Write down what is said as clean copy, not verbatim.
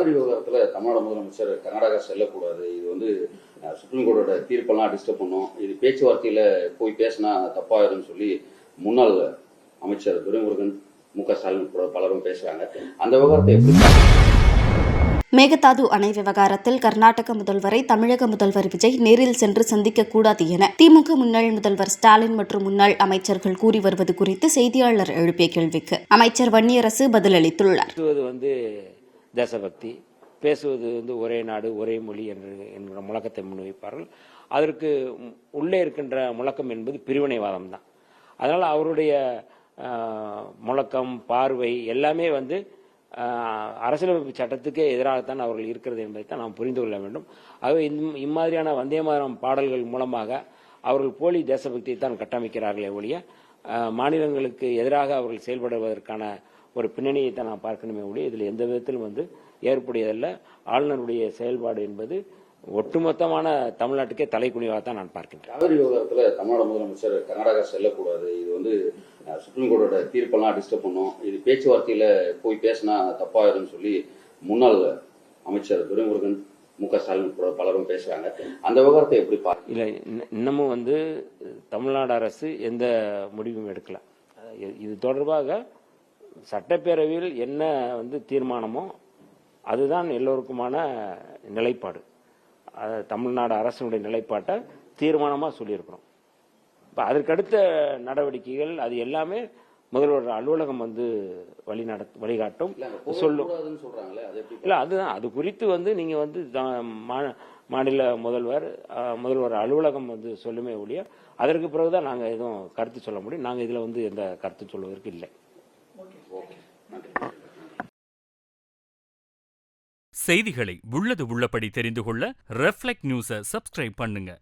காவிரி விவகாரத்தில் தமிழ்நாடு முதலமைச்சர் கர்நாடகா செல்லக்கூடாது, இது வந்து சுப்ரீம் கோர்ட்டோட தீர்ப்பெல்லாம் டிஸ்டர்ப் பண்ணும், இது பேச்சுவார்த்தையில் போய் பேசினா தப்பாயிரும்னு சொல்லி முன்னாள் அமைச்சர் துரைமுருகன், மு.க. ஸ்டாலின் கூட பலரும் பேசுறாங்க. அந்த விவகாரத்தை எப்படி? மேகதாது அணை விவகாரத்தில் கர்நாடக முதல்வரை தமிழக முதல்வர் விஜய் நேரில் சென்று சந்திக்கக்கூடாது என திமுக முன்னாள் முதல்வர் ஸ்டாலின் மற்றும் முன்னாள் அமைச்சர்கள் கூறி வருவது குறித்து செய்தியாளர் எழுப்பிய கேள்விக்கு அமைச்சர் வன்னியரசு பதிலளித்துள்ளார். தேசபக்தி பேசுவது ஒரே நாடு ஒரே மொழி என்கிற முழக்கத்தை முன்வைப்பார்கள். அதற்கு உள்ளே இருக்கின்ற முழக்கம் என்பது பிரிவினைவாதம் தான். அதனால் அவருடைய முழக்கம் பார்வை எல்லாமே அரசியலமைப்பு சட்டத்துக்கே எதிராகத்தான் அவர்கள் இருக்கிறது என்பதைத்தான் நாம் புரிந்து கொள்ள வேண்டும். ஆகவே இம்மாதிரியான வந்தே மாதரம் பாடல்கள் மூலமாக அவர்கள் போலி தேசபக்தியை தான் கட்டமைக்கிறார்களே ஒழிய மாநிலங்களுக்கு எதிராக அவர்கள் செயல்படுவதற்கான ஒரு பின்னணியை தான் நாம் பார்க்கணுமே ஒழிய இதில் எந்த விதத்திலும் ஏற்புடையதல்ல. ஆளுநருடைய செயல்பாடு என்பது ஒட்டுமொத்தமான தமிழ்நாட்டுக்கே தலைக்குனிவாகத்தான் நான் பார்க்கின்றேன். காவிரி விவகாரத்தில் தமிழ்நாடு முதலமைச்சர் கர்நாடகா செல்லக்கூடாது, இது வந்து சுப்ரீம் கோர்ட்டோட தீர்ப்பெல்லாம் டிஸ்டர்ப் பண்ணும், இது பேச்சுவார்த்தையில் போய் பேசினா தப்பாயிரும்னு சொல்லி முன்னாள் அமைச்சர் துரைமுருகன், மு.க. ஸ்டாலின் கூட பலரும் பேசுறாங்க. அந்த விவகாரத்தை எப்படி பார்க்க? இல்லை, இன்னமும் தமிழ்நாடு அரசு எந்த முடிவும் எடுக்கல. இது தொடர்பாக சட்டப்பேரவையில் என்ன தீர்மானமோ அதுதான் எல்லோருக்குமான நிலைப்பாடு. தமிழ்நாடு அரசுடைய நிலைப்பாட்டை தீர்மானமாக சொல்லியிருக்கிறோம். இப்போ அதற்கடுத்த நடவடிக்கைகள் அது எல்லாமே முதல்வர் அலுவலகம் வழிகாட்டும் சொல்லும். இல்லை, அதுதான் அது குறித்து நீங்கள் மாநில முதல்வர் அலுவலகம் சொல்லுமே ஒழிய அதற்கு பிறகுதான் நாங்கள் எதுவும் கருத்து சொல்ல முடியும். நாங்கள் இதில் எந்த கருத்து சொல்வதற்கு இல்லை. செய்திகளை உள்ளது உள்ளபடி தெரிந்து கொள்ள ரெஃப்ளெக்ட் நியூஸை சப்ஸ்கிரைப் பண்ணுங்க.